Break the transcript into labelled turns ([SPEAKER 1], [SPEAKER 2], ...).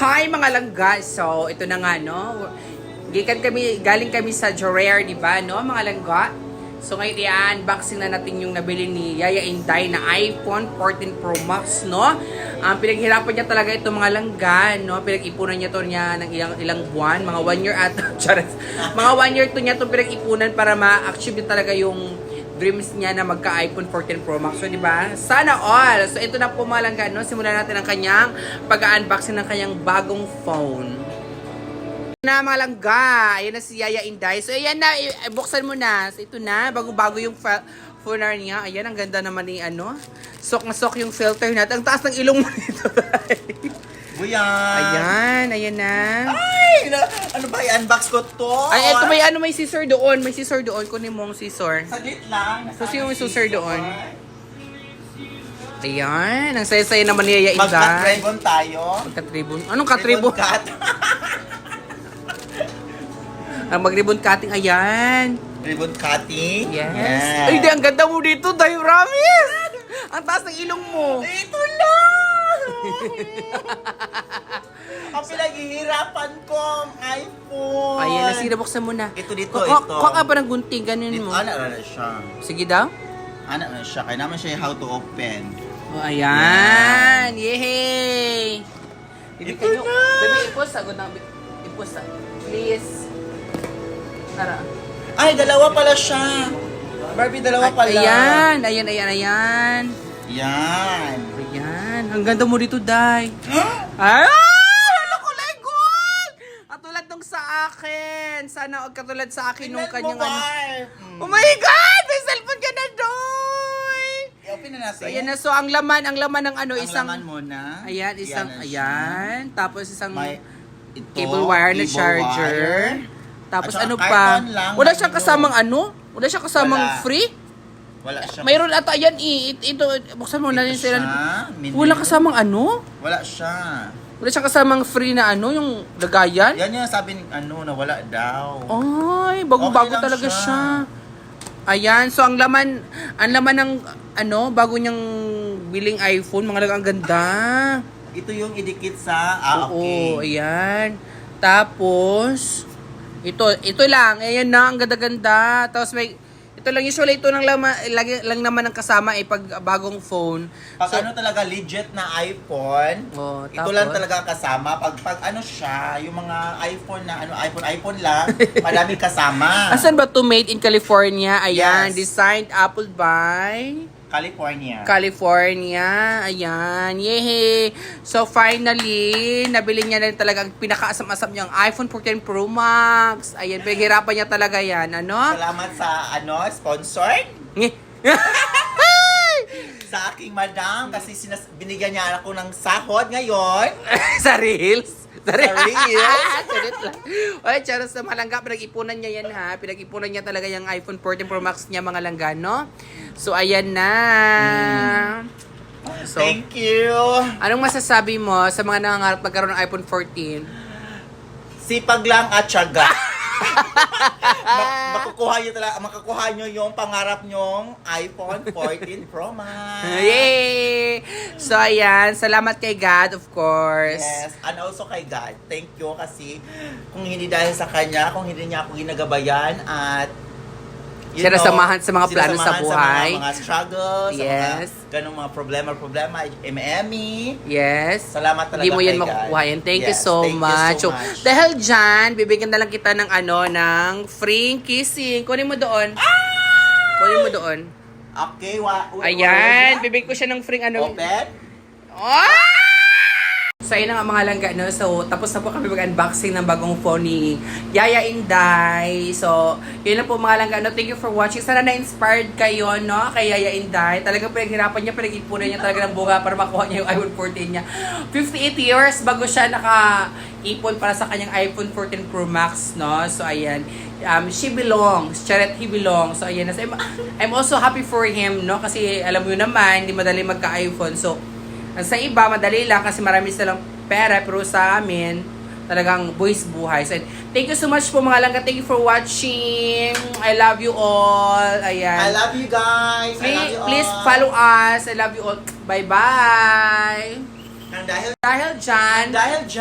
[SPEAKER 1] Hi mga langga! So, ito na nga, no? Galing kami sa Jorare, di ba, no, mga langga? So, ngayon i-unboxing na natin yung nabili ni Yaya Inday na iPhone 14 Pro Max, no? Pinaghirapan niya talaga ito mga langga, no? Pinag-ipunan niya to ng ilang buwan, mga 1 year at mga 1 year to niya to pinag-ipunan para ma-achieve niya talaga yung dreams niya na magka-iPhone 14 Pro Max. So, di ba? Sana all! So, ito na po mga langga, no? Simulan natin ang kanyang pag-unboxing ng kanyang bagong phone. Na mga langga, ayan na si Yaya Inday. So, ayan na, buksan mo na. So, ito na, bago-bago yung phone niya. Ayan, ang ganda naman ni ano. Sok na sok yung filter natin. Ang taas ng ilong mo nito.
[SPEAKER 2] Buyan!
[SPEAKER 1] Ayan na.
[SPEAKER 2] Ay! Ano ba? I-unbox ko to?
[SPEAKER 1] Ay, ito may scissor doon. May scissor doon. Kunin mo ang scissor.
[SPEAKER 2] Saglit lang.
[SPEAKER 1] So, sino yung scissor doon? Ayan, ang saya-saya naman ni Yaya Inday.
[SPEAKER 2] Magka-tribon tayo.
[SPEAKER 1] Magka-tribon. Anong ka-tribon?
[SPEAKER 2] Cut.
[SPEAKER 1] Ang mag-ribbon cutting, ayan.
[SPEAKER 2] Ribbon cutting.
[SPEAKER 1] Yes. Ay, di, ang ganda mo dito, Day, promise! Ang taas ng ilong mo.
[SPEAKER 2] Ito lang! Ang pinaghihirapan ko, ang iPhone.
[SPEAKER 1] Ayan, sige, buksan mo na.
[SPEAKER 2] Ito dito,
[SPEAKER 1] Kuha
[SPEAKER 2] ito.
[SPEAKER 1] ka ba ng gunting, ganun
[SPEAKER 2] Dito,
[SPEAKER 1] mo.
[SPEAKER 2] anak na siya.
[SPEAKER 1] Sige daw.
[SPEAKER 2] Anak na siya. Kaya naman siya yung how to open.
[SPEAKER 1] Oh, ayan. Yehey! Bibi
[SPEAKER 2] Ito
[SPEAKER 1] kayo.
[SPEAKER 2] na!
[SPEAKER 1] Bibi, ipos. Sagot na. Ipos. Please. Tara.
[SPEAKER 2] Ay, dalawa pala siya. Barbie, dalawa pala.
[SPEAKER 1] Ayan.
[SPEAKER 2] Yan.
[SPEAKER 1] Ayan. Ang ganda mo dito, Day. Ay! Ano ko, Legol! Katulad nung sa akin. Sana huwag katulad sa akin nung kanyang ano. Oh my God! May cellphone ka na, Doy!
[SPEAKER 2] I-open na natin.
[SPEAKER 1] So, ayan na. So, ang laman ng ano,
[SPEAKER 2] Ang
[SPEAKER 1] isang...
[SPEAKER 2] laman muna.
[SPEAKER 1] Ayan, isang...
[SPEAKER 2] Yan na siya.
[SPEAKER 1] Ayan. Tapos isang
[SPEAKER 2] May ito,
[SPEAKER 1] cable wire na
[SPEAKER 2] cable
[SPEAKER 1] charger.
[SPEAKER 2] wire.
[SPEAKER 1] Tapos
[SPEAKER 2] At saka
[SPEAKER 1] ano pa?
[SPEAKER 2] carton lang,
[SPEAKER 1] Wala siyang
[SPEAKER 2] ano.
[SPEAKER 1] kasamang ano? Wala siyang kasamang
[SPEAKER 2] Wala.
[SPEAKER 1] free?
[SPEAKER 2] Wala siya.
[SPEAKER 1] Mayroon ata yan ito, buksan mo na rin sila. Wala kasamang ano?
[SPEAKER 2] Wala siya.
[SPEAKER 1] Wala siyang kasamang free na ano, yung lagayan?
[SPEAKER 2] Yan yung sabi ni ano na wala daw.
[SPEAKER 1] Ay, bago-bago
[SPEAKER 2] Okay lang
[SPEAKER 1] talaga siya.
[SPEAKER 2] siya.
[SPEAKER 1] Ayan, so ang laman ng ano, bago niyang biling iPhone, mga ang ganda.
[SPEAKER 2] Ito yung idikit sa
[SPEAKER 1] Oo,
[SPEAKER 2] okay.
[SPEAKER 1] ayan. Tapos, ito lang. Ayan na, ang ganda-ganda. Tapos ito lang, usually ito lang naman ang kasama pag bagong phone.
[SPEAKER 2] Pag ano talaga legit na iPhone,
[SPEAKER 1] Oh,
[SPEAKER 2] ito lang talaga kasama. Pag ano siya, yung mga iPhone na ano, iPhone lang, marami kasama.
[SPEAKER 1] Asan ba to? Made in California. Ayan,
[SPEAKER 2] Yes.
[SPEAKER 1] designed Apple by California. Ayan. Yehey. So, finally, nabili niya na rin talaga ang pinakaasam-asam niyang iPhone 14 Pro Max. Ayan, pinaghirapan niya talaga yan. Ano?
[SPEAKER 2] Salamat sa ano, sponsor sa aking madam kasi binigyan niya ako ng sahod ngayon.
[SPEAKER 1] Sa Reels?
[SPEAKER 2] Sa Reels.
[SPEAKER 1] Charot lang. Oy, charot sa malangga. Pinag-ipunan niya yan, ha? Pinag-ipunan niya talaga yung iPhone 14 Pro Max niya, mga langga, no? So, ayan na. So,
[SPEAKER 2] Thank you.
[SPEAKER 1] anong masasabi mo sa mga nangangarap magkaroon ng iPhone 14?
[SPEAKER 2] Sipag lang at tiyaga. Makakuha nyo yung pangarap nyong iPhone 14 Pro Max.
[SPEAKER 1] Yay! So, ayan. Salamat kay God, of course.
[SPEAKER 2] Yes, and also kay God. Thank you kasi kung hindi dahil sa Kanya, kung hindi niya ako ginagabayan at
[SPEAKER 1] Siya nasamahan sa mga plano sa buhay.
[SPEAKER 2] Sa mga struggles,
[SPEAKER 1] Yes.
[SPEAKER 2] sa mga ganung mga problema, eme.
[SPEAKER 1] Yes.
[SPEAKER 2] Salamat talaga
[SPEAKER 1] Hindi mo yan
[SPEAKER 2] kay God.
[SPEAKER 1] makukuha yan. Thank you
[SPEAKER 2] Yes,
[SPEAKER 1] so
[SPEAKER 2] thank you
[SPEAKER 1] much.
[SPEAKER 2] so much.
[SPEAKER 1] Dahil dyan, bibigyan na lang kita ng ng free kissing. Kunin mo doon. Kunin mo doon.
[SPEAKER 2] Okay,
[SPEAKER 1] Ayan, bibigyan ko siya ng free
[SPEAKER 2] Open.
[SPEAKER 1] Oh! So, ayun na nga mga langga, no? So, tapos na po kami mag-unboxing ng bagong phone ni Yaya Inday. So, yun na po mga langga, no? Thank you for watching. Sana na-inspired kayo, no? Kay Yaya Inday. Talagang pinaghirapan niya, pinag-ipunan niya talaga ng buga para makuha niya yung iPhone 14 niya. 58 years bago siya naka-ipon para sa kanyang iPhone 14 Pro Max, no? So, ayan. She belongs. Charet, he belongs. So, ayan. So, I'm also happy for him, no? Kasi, alam mo yun naman, hindi madali magka-iPhone. So, sa iba, madali lang kasi marami silang pera. Pero sa amin, talagang buwis buhay. So, thank you so much po mga langga. Thank you for watching. I love you all. Ayan.
[SPEAKER 2] I love you guys. I love you all.
[SPEAKER 1] Please follow us. I love you all. Bye-bye.
[SPEAKER 2] Dahil
[SPEAKER 1] Dahil dyan,